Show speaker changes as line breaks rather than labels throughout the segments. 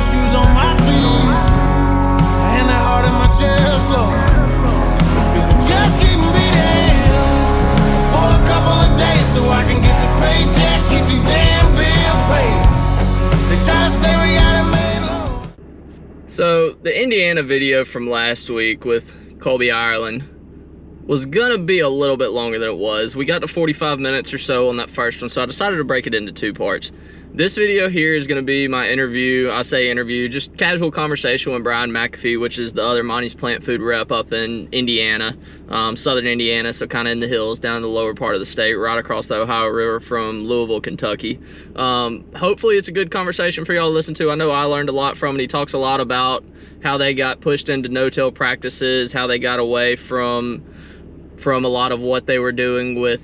shoes on my feet and that heart in my chest, Lord. Just keep me beating for a couple of days so I can get this paycheck, keep these damn bills paid. They try to say we got it made, Lord.
So the Indiana video from last week with Colby, Ireland was gonna be a little bit longer than it was. We got to 45 minutes or so on that first one, so I decided to break it into two parts. This video here is gonna be my interview. I say interview, just casual conversation with Brian McAfee, which is the other Monty's Plant Food rep up in Indiana, southern Indiana, so kind of in the hills, down in the lower part of the state, right across the Ohio River from Louisville, Kentucky. Hopefully it's a good conversation for y'all to listen to. I know I learned a lot from it. He talks a lot about how they got pushed into no-till practices, how they got away from a lot of what they were doing with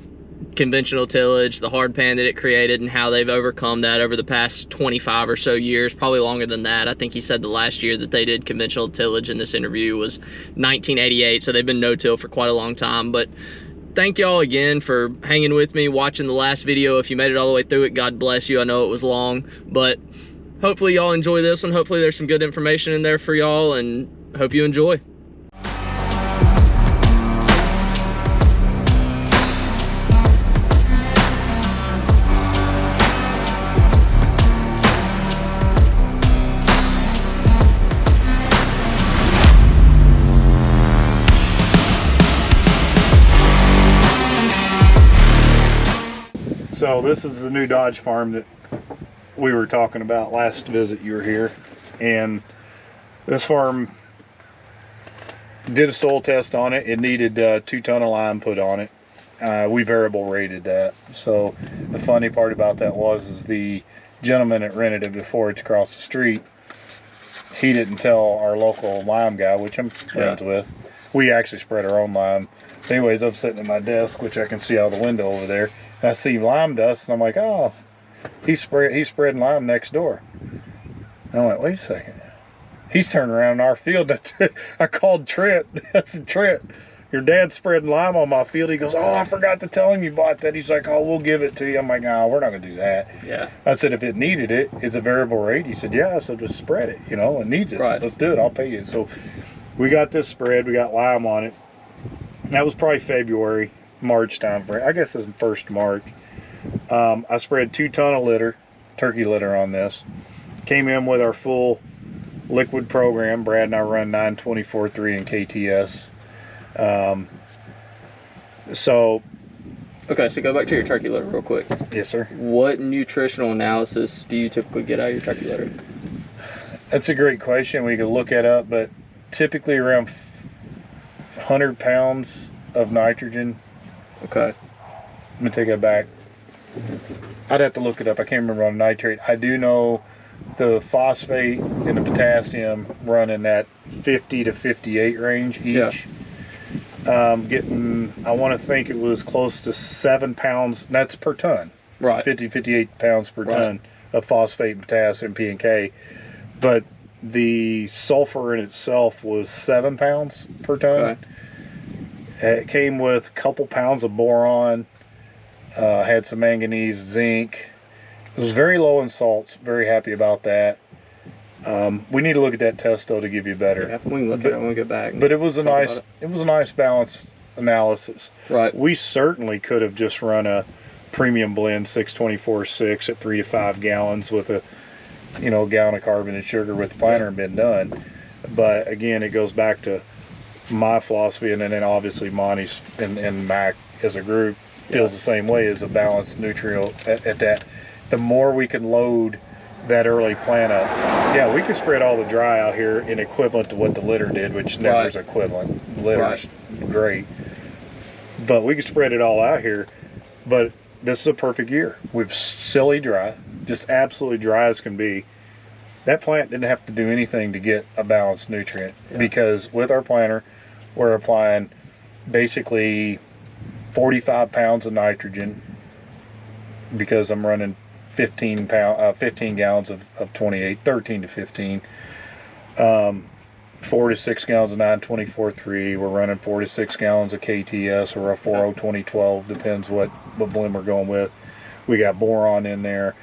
conventional tillage, the hard pan that it created, and how they've overcome that over the past 25 or so years, probably longer than that. I think he said the last year that they did conventional tillage in this interview was 1988, so they've been no-till for quite a long time. But thank y'all again for hanging with me, watching the last video. If you made it all the way through it, God bless you. I know it was long, but hopefully y'all enjoy this one. Hopefully there's some good information in there for y'all, and hope you enjoy.
So this is the new Dodge farm that we were talking about last visit you were here, and this farm did a soil test on it. It needed 2 ton of lime put on it. We variable rated that. So the funny part about that is the gentleman that rented it before, it's across the street, he didn't tell our local lime guy, which I'm friends with. We actually spread our own lime. Anyways, I'm sitting at my desk, which I can see out the window over there, and I see lime dust, and I'm like, oh, he's spreading lime next door. And I went, wait a second. He's turning around in our field. I called Trent. I said, Trent, your dad's spreading lime on my field. He goes, oh, I forgot to tell him you bought that. He's like, oh, we'll give it to you. I'm like, no, we're not going to do that.
Yeah.
I said, if it needed it, it's a variable rate. He said, yeah. So just spread it. You know, it needs it.
Right.
Let's do it. I'll pay you. So we got this spread. We got lime on it. That was probably February, March time frame. I guess it's 1st March. I spread 2 ton of litter, turkey litter on this. Came in with our full liquid program. Brad and I run 924.3 in KTS.
Okay, so go back to your turkey litter real quick.
Yes, sir.
What nutritional analysis do you typically get out of your turkey litter?
That's a great question. We could look it up, but typically around 100 pounds of nitrogen.
Okay.
I'm gonna take it back. I'd have to look it up. I can't remember on nitrate. I do know the phosphate and the potassium run in that 50 to 58 range each. Yeah. Getting, I want to think it was close to 7 pounds. That's per ton.
Right.
50, 58 pounds per ton of phosphate, potassium, P and K. But the sulfur in itself was 7 pounds per ton.
Okay.
It came with a couple pounds of boron, had some manganese, zinc. It was very low in salts. Very happy about that. We need to look at that test though to give you better.
Yeah, we can look at it when we get back.
But it was a nice balanced analysis.
Right.
We certainly could have just run a premium blend 624-6 at 3 to 5 gallons with a gallon of carbon and sugar with the planter and been done. But again, it goes back to my philosophy, and then obviously Monty's and Mac as a group feels the same way, as a balanced nutrient at that. The more we can load that early plant up, yeah, we can spread all the dry out here in equivalent to what the litter did, which never is equivalent. Litter's great, but we can spread it all out here. But this is a perfect year. We've silly dry, just absolutely dry as can be. That plant didn't have to do anything to get a balanced nutrient, because with our planter, we're applying basically 45 pounds of nitrogen, because I'm running 15 gallons of 28, 13 to 15. 4 to 6 gallons of 924.3. We're running 4 to 6 gallons of KTS or a 40-20-12, depends what bloom we're going with. We got boron in there.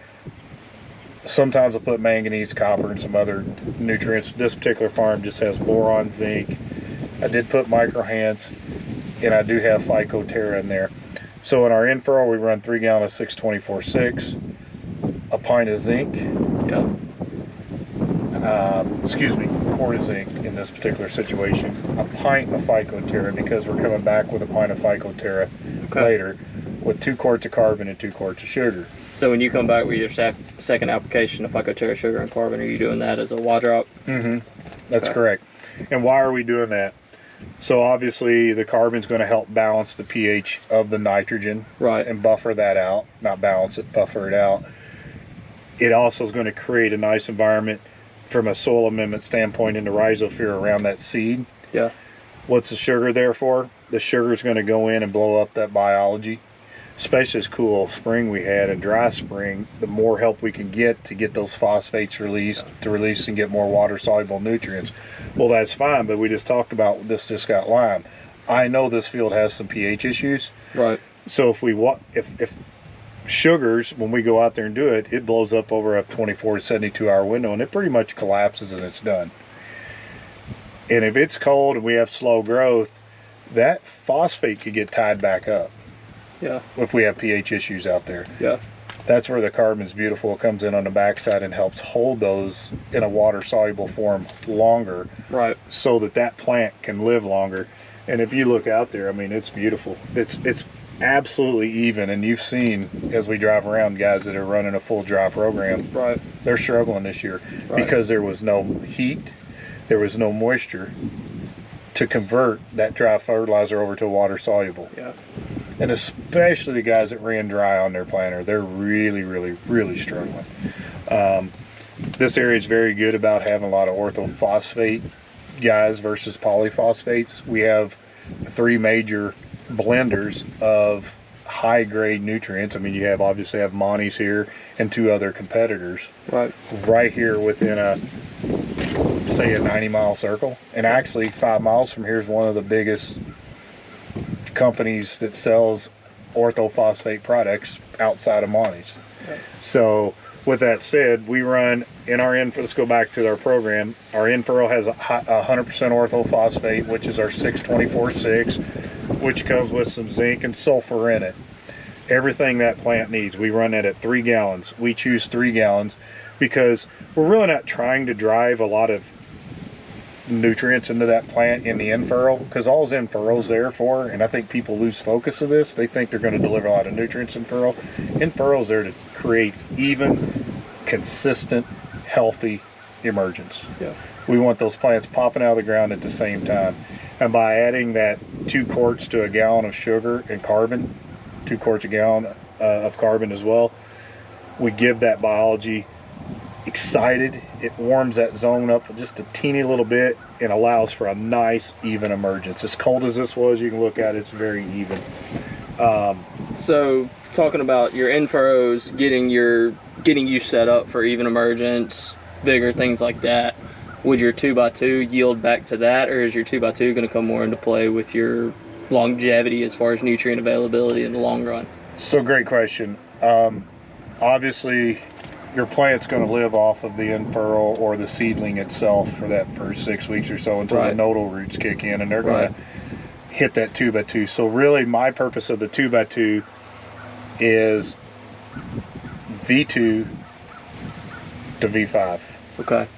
Sometimes I'll put manganese, copper, and some other nutrients. This particular farm just has boron, zinc. I did put microhance, and I do have phycoterra in there. So in our in-furrow, we run 3 gallons of 624-6, a pint of zinc.
Yeah.
Excuse me, quart of zinc in this particular situation. A pint of phycoterra, because we're coming back with a pint of phycoterra later, with 2 quarts of carbon and 2 quarts of sugar.
So when you come back with your second application of phycoterra, sugar, and carbon, are you doing that as a Y drop?
Mm-hmm. That's correct. And why are we doing that? So obviously the carbon's going to help balance the pH of the nitrogen,
right,
and buffer that out. Not balance it, buffer it out. It also is going to create a nice environment from a soil amendment standpoint in the rhizosphere around that seed.
Yeah.
What's the sugar there for? The sugar is going to go in and blow up that biology. Especially this cool spring we had, a dry spring, the more help we can get to get those phosphates released, to release and get more water-soluble nutrients. Well, that's fine, but we just talked about this just got lime. I know this field has some pH issues.
Right.
So if sugars, when we go out there and do it, it blows up over a 24 to 72 hour window, and it pretty much collapses and it's done. And if it's cold and we have slow growth, that phosphate could get tied back up.
Yeah.
If we have pH issues out there.
Yeah.
That's where the carbon's beautiful. It comes in on the backside and helps hold those in a water-soluble form longer.
Right.
So that plant can live longer. And if you look out there, I mean, it's beautiful. It's absolutely even. And you've seen, as we drive around, guys that are running a full dry program.
Right.
They're struggling this year because there was no heat, there was no moisture to convert that dry fertilizer over to water soluble.
Yeah.
And especially the guys that ran dry on their planter, they're really, really, really struggling. This area is very good about having a lot of orthophosphate guys versus polyphosphates. We have 3 major blenders of high grade nutrients. I mean, you obviously have Monty's here and 2 other competitors. Right here within say a 90-mile circle. And actually 5 miles from here is one of the biggest companies that sells orthophosphate products outside of Monty's.
Right.
So with that said, we run in our let's go back to our program. Our in-furrow has 100% orthophosphate, which is our 624-6, which comes with some zinc and sulfur in it. Everything that plant needs. We run it at 3 gallons. We choose 3 gallons because we're really not trying to drive a lot of nutrients into that plant in the in-furrow, because all in-furrow's there for, and I think people lose focus of this, they think they're going to deliver a lot of nutrients in-furrow. In-furrow's there to create even, consistent, healthy emergence.
Yeah.
We want those plants popping out of the ground at the same time. And by adding that 2 quarts to a gallon of sugar and carbon, 2 quarts a gallon of carbon as well, we give that biology excited. It warms that zone up just a teeny little bit and allows for a nice even emergence. As cold as this was, you can look at it, it's very even.
So talking about your in-furrows, getting you set up for even emergence, vigor, things like that, would your 2x2 yield back to that, or is your 2x2 going to come more into play with your longevity as far as nutrient availability in the long run?
So great question. Obviously your plant's going to live off of the in-furrow or the seedling itself for that first 6 weeks or so until the nodal roots kick in, and they're going to hit that 2x2. So really my purpose of the 2x2 is V2 to V5.
Okay.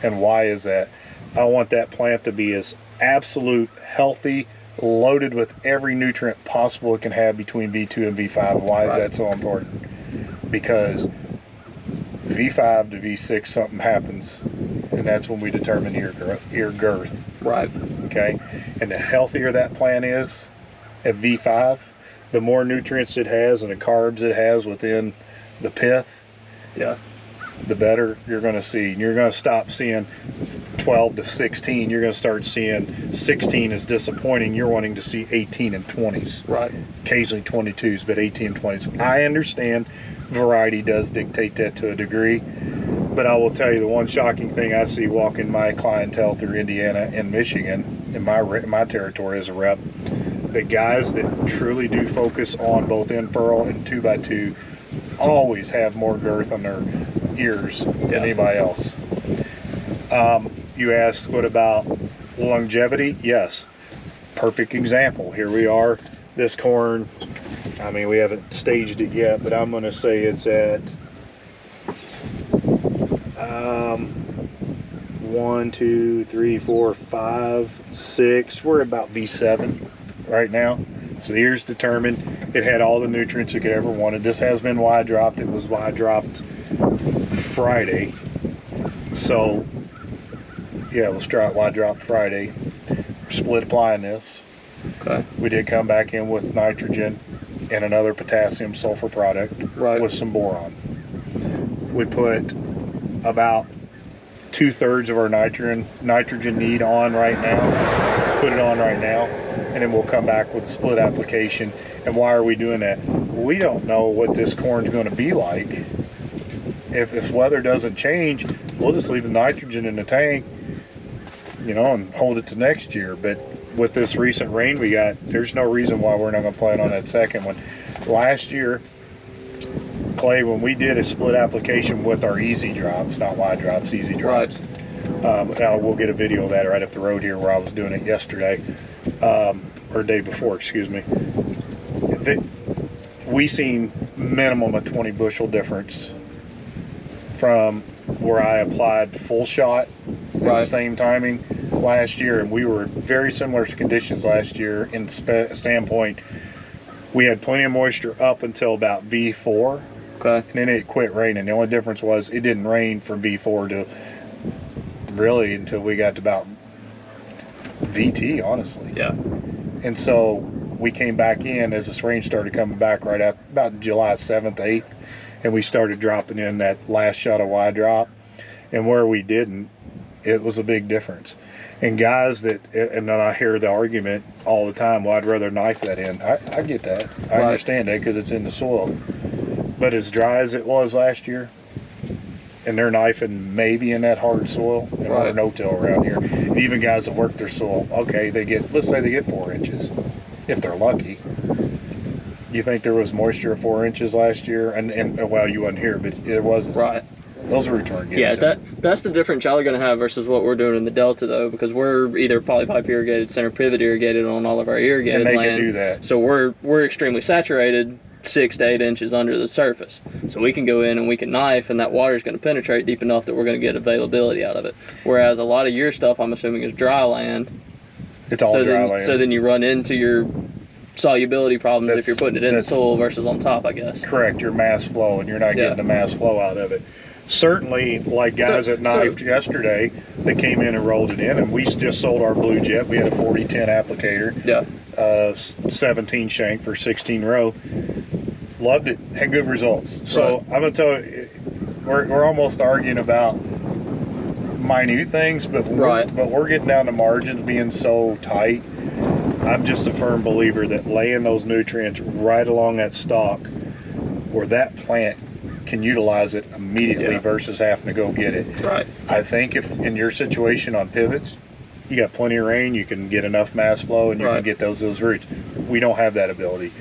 And why is that? I want that plant to be as absolute healthy, loaded with every nutrient possible it can have between V2 and V5. Why is that so important? Because V5 to V6, something happens, and that's when we determine ear girth.
Right.
Okay? And the healthier that plant is at V5, the more nutrients it has and the carbs it has within the pith, the better you're going to see. And you're going to stop seeing 12 to 16. You're going to start seeing 16 is disappointing. You're wanting to see 18 and 20s.
Right.
Occasionally 22s, but 18 and 20s. I understand variety does dictate that to a degree, but I will tell you the one shocking thing I see walking my clientele through Indiana and Michigan in my territory as a rep, the guys that truly do focus on both in-furrow and 2x2 always have more girth on their ears than anybody else. You asked, what about longevity? Yes. Perfect example. Here we are. This corn, I mean, we haven't staged it yet, but I'm going to say it's at 1, 2, 3, 4, 5, 6. We're about V7 right now. So the ear's determined. It had all the nutrients it could ever wanted. This has been wide dropped. It was wide dropped Friday. So yeah, it was wide dropped Friday. Split applying this.
Okay.
We did come back in with nitrogen and another potassium sulfur product with some boron. We put about 2/3 of our nitrogen need on right now. Put it on right now, and then we'll come back with a split application. And why are we doing that? We don't know what this corn's going to be like. If this weather doesn't change, we'll just leave the nitrogen in the tank, you know, and hold it to next year. But with this recent rain we got, there's no reason why we're not going to plan on that second one. Last year, Clay, when we did a split application with our easy drops, not wide drops, easy drops. Now we'll get a video of that right up the road here where I was doing it yesterday, or day before, excuse me. We seen minimum of 20 bushel difference from where I applied full shot at the same timing last year, and we were very similar to conditions last year in the standpoint. We had plenty of moisture up until about V4.
Okay.
And then it quit raining. The only difference was it didn't rain from V4 to really until we got to about VT, honestly.
Yeah.
And so we came back in as this rain started coming back right at about July 7th, 8th, and we started dropping in that last shot of wide drop. And where we didn't, it was a big difference. And guys that, and then I hear the argument all the time, well, I'd rather knife that in. I get that. I understand that because it's in the soil. But as dry as it was last year, and they're knifing maybe in that hard soil, and we're no-till around here. And even guys that work their soil, okay, let's say they get 4 inches, if they're lucky. You think there was moisture of 4 inches last year? And well, you wasn't here, but it wasn't.
Right.
Those are return games.
Yeah, that's the difference y'all are going to have versus what we're doing in the Delta, though, because we're either polypipe irrigated, center pivot irrigated on all of our irrigated
land. And
land.
They can do that.
So we're extremely saturated 6 to 8 inches under the surface. So we can go in and we can knife, and that water is going to penetrate deep enough that we're going to get availability out of it. Whereas a lot of your stuff, I'm assuming, is dry land.
It's all dry land.
So then you run into your solubility problems if you're putting it in the soil versus on top, I guess.
Correct. Your mass flow, and you're not getting the mass flow out of it. Certainly, like guys that knifed yesterday, they came in and rolled it in, and we just sold our Blue Jet. We had a 40-10 applicator. Yeah. 17 shank for 16 row. Loved it. Had good results. So I'm gonna tell you, we're almost arguing about minute things, but we're getting down to margins being so tight. I'm just a firm believer that laying those nutrients right along that stalk where that plant can utilize it immediately versus having to go get it. Right. I think if in your situation on pivots, you got plenty of rain, you can get enough mass flow, and you can get those roots. We don't have that ability.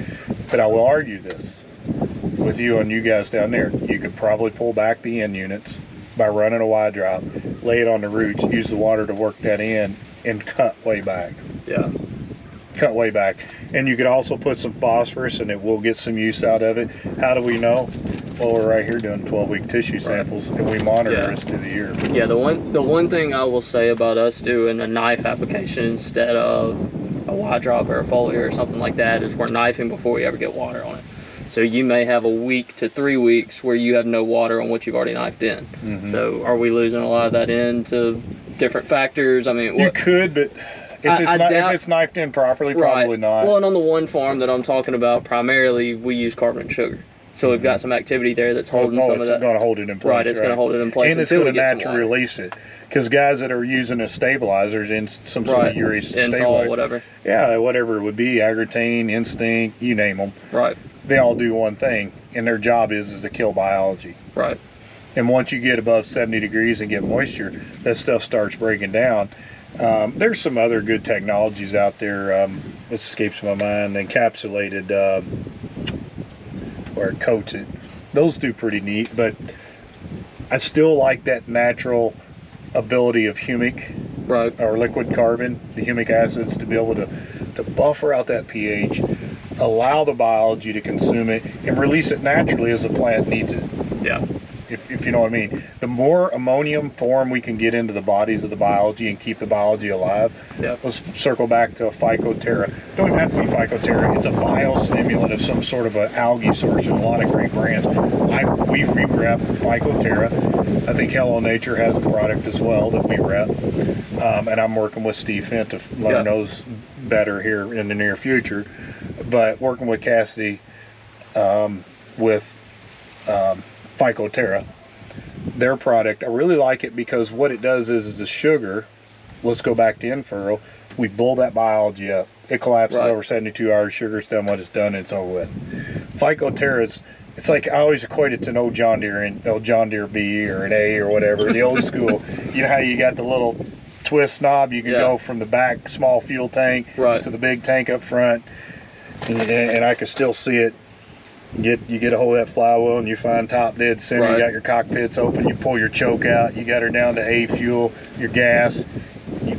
But I will argue this with you and you guys down there. You could probably pull back the end units by running a wide drop, lay it on the roots, use the water to work that in, and cut way back. Yeah. Cut way back. And you could also put some phosphorus, and it will get some use out of it. How do we know? Well, we're right here doing 12-week tissue samples, and we monitor this through the year.
Yeah, the one thing I will say about us doing a knife application instead of a wide drop or a foliar or something like that is we're knifing before we ever get water on it. So you may have a week to 3 weeks where you have no water on what you've already knifed in. Mm-hmm. So are we losing a lot of that into different factors? I mean,
you could, but if it's knifed in properly, probably not.
Well, and on the one farm that I'm talking about, primarily we use carbon and sugar. So we've got some activity there that's holding some of that.
It's going to hold it in place.
Right, it's going to hold it in place.
And it's going to naturally release it. Because guys that are using as stabilizers in some sort of urea stabilizer,
whatever.
Yeah, whatever it would be, Agritane, Instinct, you name them. Right. They all do one thing, and their job is to kill biology. Right. And once you get above 70 degrees and get moisture, that stuff starts breaking down. There's some other good technologies out there. This escapes my mind. Encapsulated, where it coats it. those do pretty neat, but I still like that natural ability of humic,
Right.
or liquid carbon, the humic acids, to be able to buffer out that pH, allow the biology to consume it, and release it naturally as the plant needs it.
Yeah.
If you know what I mean. The more ammonium form we can get into the bodies of the biology and keep the biology alive.
Yeah.
Let's circle back to Phycoterra. Don't even have to be Phycoterra. It's a biostimulant of some sort of an algae source. There's a lot of great brands. We rep Phycoterra. I think Hello Nature has the product as well that we rep. And I'm working with Steve Fint to learn those better here in the near future. But working with Cassidy with Phycoterra, their product, I really like it because what it does is the sugar, let's go back to in-furrow, we blow that biology up. It collapses over 72 hours, sugar's done what it's done, and it's over with. Phycoterra, it's like, I always equate it to an old John Deere, and John Deere B or an A or whatever, the old school. You know how you got the little twist knob, you can go from the back small fuel tank to the big tank up front, and I can still see it. You get a hold of that flywheel and you find top dead center. You got your cockpits open, you pull your choke out, you got her down to A fuel, your gas, you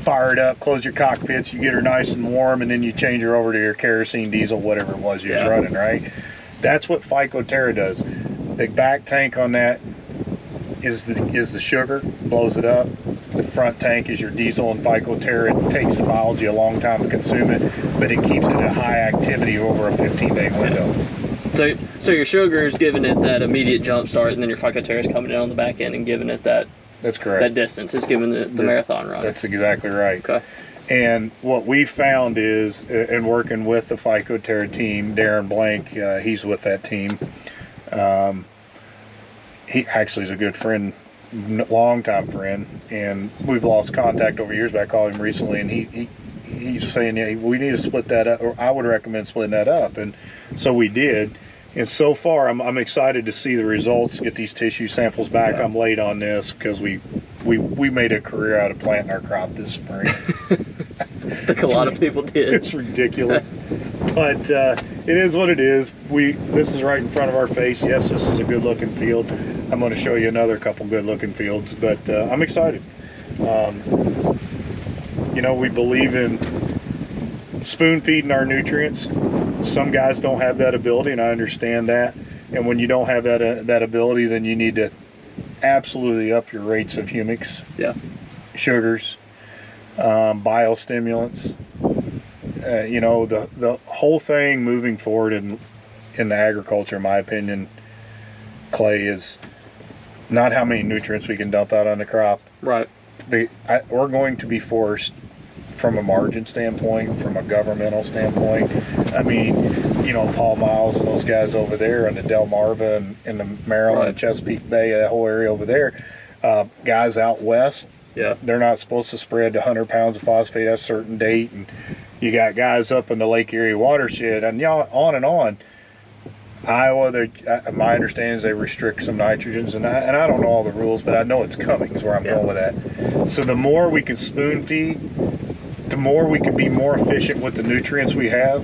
fire it up, close your cockpits, you get her nice and warm, and then you change her over to your kerosene, diesel, whatever it was you was running, right? That's what Phycoterra does. The back tank on that is the sugar, blows it up. The front tank is your diesel, and Phycoterra, it takes the biology a long time to consume it, but it keeps it at high activity over a 15-day window.
So your sugar is giving it that immediate jump start, and then your Phycoterra is coming in on the back end and giving it that.
That's correct.
That distance is giving the marathon run.
That's exactly right.
Okay.
And what we found is, in working with the Phycoterra team, Darren Blank, he's with that team. He actually is a good friend, long-time friend, and we've lost contact over years, but I called him recently, and he's saying, yeah, we need to split that up, or I would recommend splitting that up, and so we did. And so far, I'm excited to see the results, get these tissue samples back. I'm late on this because we made a career out of planting our crop this spring.
I think a lot of people did.
It's ridiculous, but it is what it is. This is right in front of our face. Yes, this is a good-looking field. I'm going to show you another couple good-looking fields, but I'm excited. You know, we believe in spoon-feeding our nutrients. Some guys don't have that ability, and I understand that. And when you don't have that ability, then you need to absolutely up your rates of humics, sugars, biostimulants. You know, the whole thing moving forward in the agriculture, in my opinion, Clay, is not how many nutrients we can dump out on the crop.
Right.
We're going to be forced, from a margin standpoint, from a governmental standpoint. I mean, you know, Paul Miles and those guys over there in the Delmarva and the Maryland, Chesapeake Bay, that whole area over there, guys out west, they're not supposed to spread 100 pounds of phosphate at a certain date, and you got guys up in the Lake Erie watershed, and on and on. Iowa, my understanding is they restrict some nitrogens, and I don't know all the rules, but I know it's coming is where I'm going with that. So the more we can spoon feed, the more we can be more efficient with the nutrients we have.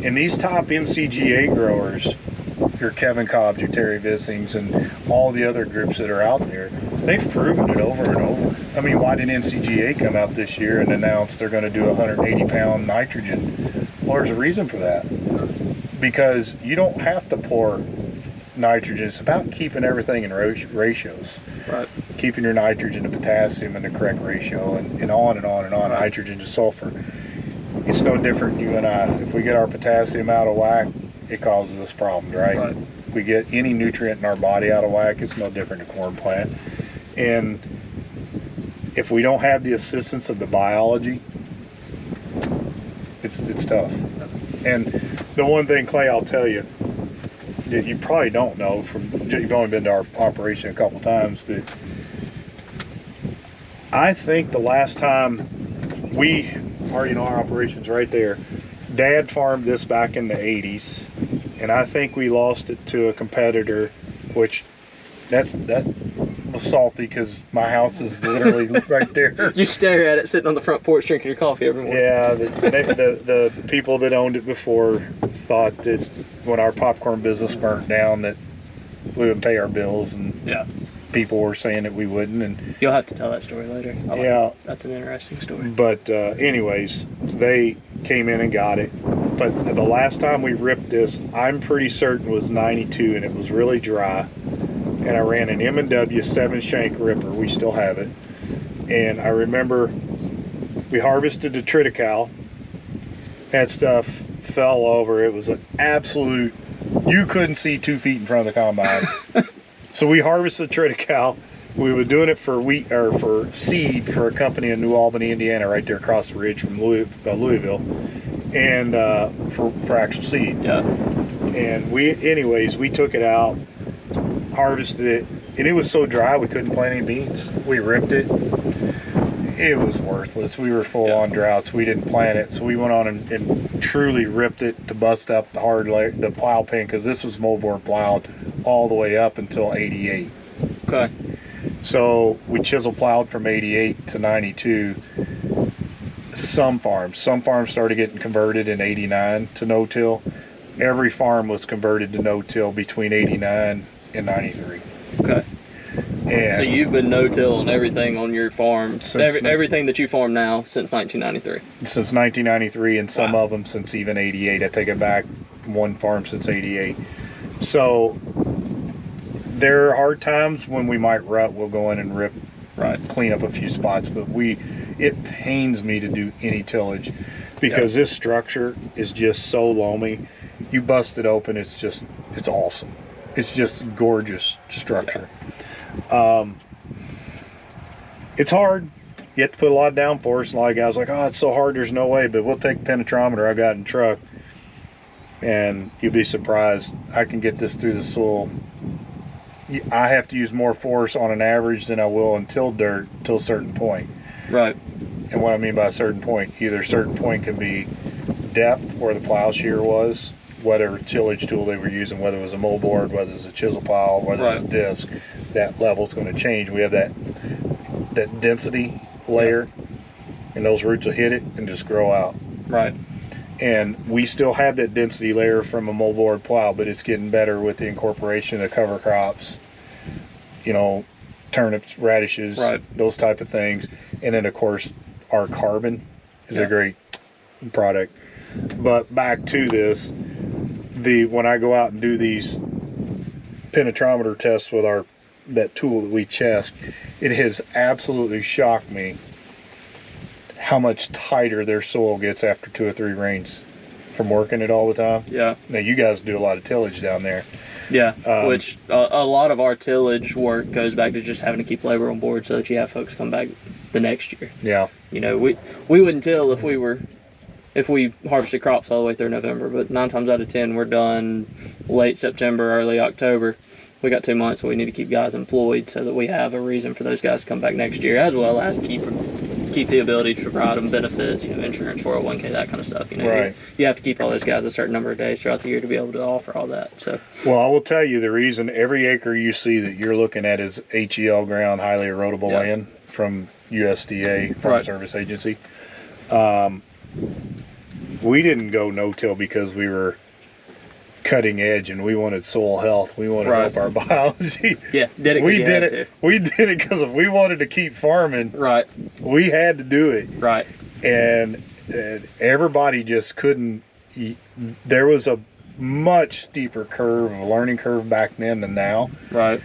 And these top NCGA growers, your Kevin Cobbs, your Terry Vissings, and all the other groups that are out there, they've proven it over and over. I mean, why did NCGA come out this year and announce they're going to do 180-pound nitrogen? Well, there's a reason for that. Because you don't have to pour nitrogen. It's about keeping everything in ratios.
Right.
Keeping your nitrogen and potassium in the correct ratio, and on and on and on, nitrogen to sulfur. It's no different, you and I. If we get our potassium out of whack, it causes us problems, right? We get any nutrient in our body out of whack, it's no different than a corn plant. And if we don't have the assistance of the biology, it's tough. And the one thing, Clay, I'll tell you, that you probably don't know, you've only been to our operation a couple times, but I think the last time our operation's right there, Dad farmed this back in the 80s, and I think we lost it to a competitor, which was salty because my house is literally right there.
You stare at it sitting on the front porch drinking your coffee every morning.
Yeah, the people that owned it before thought that when our popcorn business burnt down that we would pay our bills, and
Yeah.
people were saying that we wouldn't. And
You'll have to tell that story later.
yeah,
That's an interesting story.
but anyways, they came in and got it. But the last time we ripped this, I'm pretty certain was 92, and it was really dry. And I ran an M&W 7-shank ripper. We still have it. And I remember we harvested the triticale. That stuff fell over. It was an absolute, you couldn't see 2 feet in front of the combine. So we harvested triticale. We were doing it for wheat, or for seed, for a company in New Albany, Indiana, right there across the ridge from Louisville, and for actual seed.
Yeah.
And we took it out, harvested it, and it was so dry we couldn't plant any beans. We ripped it. It was worthless. We were full on droughts. We didn't plant it, so we went on and truly ripped it to bust up the plow pin, because this was moldboard plowed all the way up until 88.
Okay.
So we chisel plowed from 88 to 92. Some farms started getting converted in 89 to no-till. Every farm was converted to no-till between 89 and 93.
Okay.
And
So you've been no-till on everything on your farm, everything that you farm now since 1993.
Since 1993, and some
Wow.
of them since even 88. I take it back, one farm since 88. So there are hard times when we might rut. We'll go in and rip,
Right.
clean up a few spots, but it pains me to do any tillage, because this structure is just so loamy. You bust it open, it's awesome. It's just gorgeous structure. It's hard. You have to put a lot of downforce, and a lot of guys are like, oh, it's so hard, there's no way, but we'll take the penetrometer I got in the truck, and you'll be surprised. I can get this through the soil. I have to use more force on an average than I will until dirt, till a certain point.
Right.
And what I mean by a certain point, either a certain point can be depth where the plow shear was, whatever tillage tool they were using, whether it was a moldboard, whether it was a chisel plow, whether it was a disc, that level's going to change. We have that density layer, and those roots will hit it and just grow out.
Right.
And we still have that density layer from a moldboard plow, but it's getting better with the incorporation of cover crops, turnips, radishes, those type of things. And then of course our carbon is a great product. But back to this, when I go out and do these penetrometer tests with that tool that we test, it has absolutely shocked me how much tighter their soil gets after 2 or 3 rains from working it all the time.
Yeah.
Now you guys do a lot of tillage down there.
Yeah, which a lot of our tillage work goes back to just having to keep labor on board so that you have folks come back the next year.
Yeah.
We wouldn't till if we harvested crops all the way through November, but 9 times out of 10 we're done late September, early October. We got 2 months, so we need to keep guys employed so that we have a reason for those guys to come back next year, as well as keep the ability to provide them benefits, insurance, 401k, that kind of stuff.
Right.
You have to keep all those guys a certain number of days throughout the year to be able to offer all that. So.
Well, I will tell you the reason every acre you see that you're looking at is HEL ground, highly erodible land from USDA, Farm Service Agency. We didn't go no-till because we were cutting edge and we wanted soil health. We wanted to help our biology.
Yeah, did it. We
did it because if we wanted to keep farming, we had to do it.
Right.
And everybody just couldn't. There was a much steeper curve, a learning curve back then than now.
Right.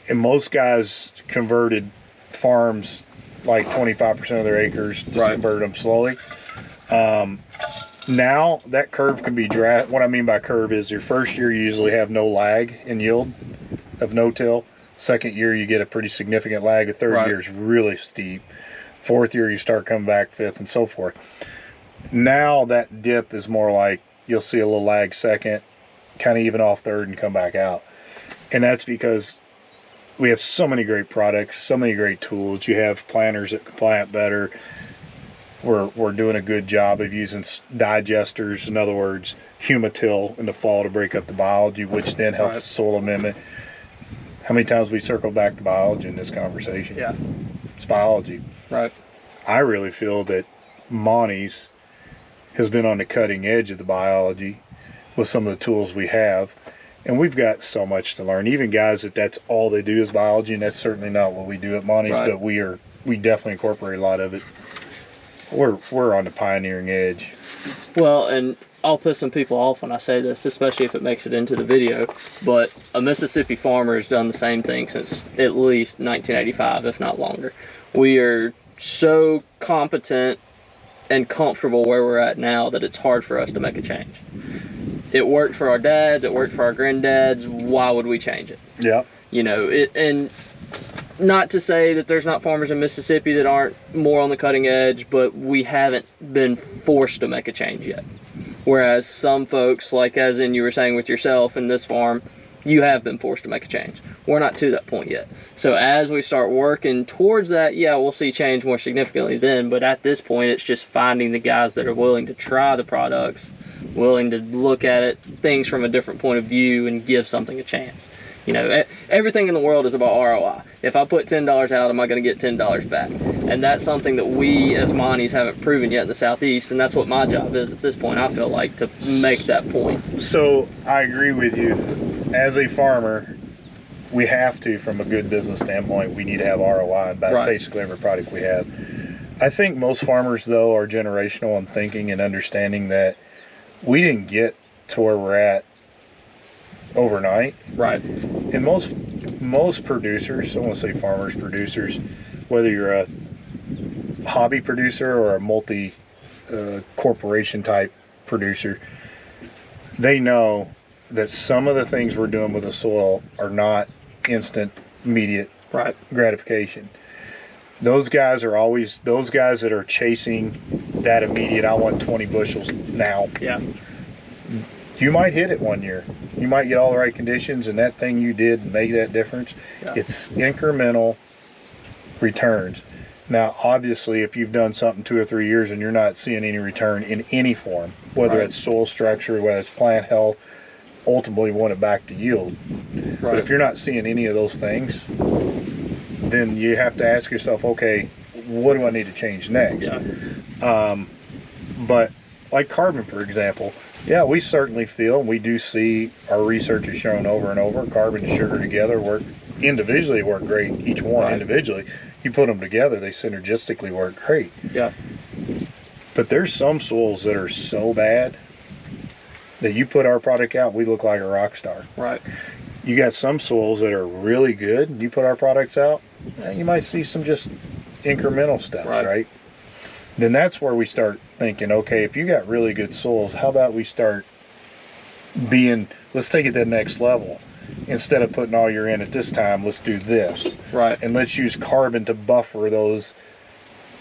And most guys converted farms like 25% of their acres, just converted them slowly. Now that curve can be what I mean by curve is your first year you usually have no lag in yield of no-till. Second year you get a pretty significant lag. The third year is really steep. Fourth year you start coming back, fifth, and so forth. Now that dip is more like you'll see a little lag second, kind of even off third and come back out. And that's because we have so many great products, so many great tools. You have planters that can plant better. We're doing a good job of using digesters, in other words, humitil in the fall to break up the biology, which then helps the soil amendment. How many times we circle back to biology in this conversation?
Yeah.
It's biology.
Right.
I really feel that Monty's has been on the cutting edge of the biology with some of the tools we have. And we've got so much to learn. Even guys that's all they do is biology, and that's certainly not what we do at Monty's,
Right.
but we definitely incorporate a lot of it. We're on the pioneering edge.
Well, and I'll piss some people off when I say this, especially if it makes it into the video, but a Mississippi farmer has done the same thing since at least 1985, if not longer. We are so competent and comfortable where we're at now that it's hard for us to make a change. It worked for our dads, it worked for our granddads, why would we change it?
Yeah.
You know, and not to say that there's not farmers in Mississippi that aren't more on the cutting edge, but we haven't been forced to make a change yet. Whereas some folks, like as in you were saying with yourself in this farm, you have been forced to make a change. We're not to that point yet. So as we start working towards that, yeah, we'll see change more significantly then, but at this point, it's just finding the guys that are willing to try the products, willing to look at it, things from a different point of view and give something a chance. You know, everything in the world is about ROI. If I put $10 out, am I going to get $10 back? And that's something that we as Monty's haven't proven yet in the Southeast, and that's what my job is at this point, I feel like, to make that point.
So I agree with you. As a farmer, we have to, from a good business standpoint, we need to have ROI about
Right.
basically every product we have. I think most farmers, though, are generational in thinking and understanding that we didn't get to where we're at overnight.
Right.
And most producers, I want to say farmers, producers, whether you're a hobby producer or a multi corporation type producer, they know that some of the things we're doing with the soil are not instant, immediate
Right.
gratification. Those guys are always those guys that are chasing that immediate, I want 20 bushels now.
Yeah.
You might hit it one year. You might get all the right conditions, and that thing you did make that difference.
Yeah.
It's incremental returns. Now, obviously, if you've done something 2 or 3 years and you're not seeing any return in any form, whether
Right.
it's soil structure, whether it's plant health, ultimately we want it back to yield. But
Right.
if you're not seeing any of those things, then you have to ask yourself, okay, what do I need to change next?
Yeah.
But like carbon, for example, yeah, we certainly feel, and we do see, our research has shown over and over, carbon and sugar together work individually, work great, each one
Right.
individually. You put them together, they synergistically work great.
Yeah.
But there's some soils that are so bad that you put our product out, we look like a rock star.
Right.
You got some soils that are really good, and you put our products out, you might see some just incremental steps, right? Then that's where we start thinking, okay, if you got really good soils, how about we start let's take it to the next level. Instead of putting all your in at this time, let's do this.
Right.
And let's use carbon to buffer those,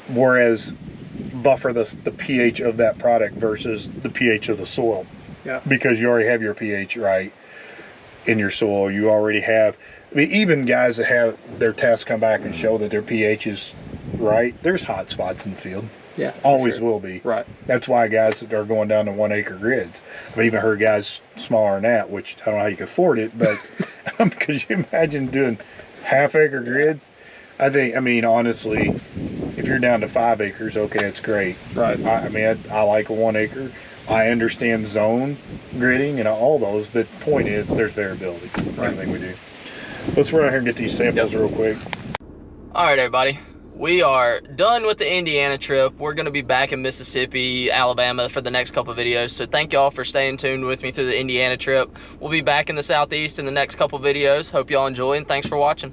whereas buffer the pH of that product versus the pH of the soil.
Yeah.
Because you already have your pH right in your soil. You already have, I mean, even guys that have their tests come back and show that their pH is right, there's hot spots in the field.
Yeah.
Always
sure.
will be.
Right.
That's why guys that are going down to 1 acre grids. I've even heard guys smaller than that, which I don't know how you can afford it, but could you imagine doing half-acre grids? I mean, honestly, if you're down to 5 acres, okay, it's great.
Right.
I like a 1 acre. I understand zone gridding and all those, but the point is there's variability in everything we do. Let's run out here and get these samples real quick.
All right, everybody. We are done with the Indiana trip. We're going to be back in Mississippi, Alabama for the next couple videos. So thank y'all for staying tuned with me through the Indiana trip. We'll be back in the Southeast in the next couple videos. Hope y'all enjoy, and thanks for watching.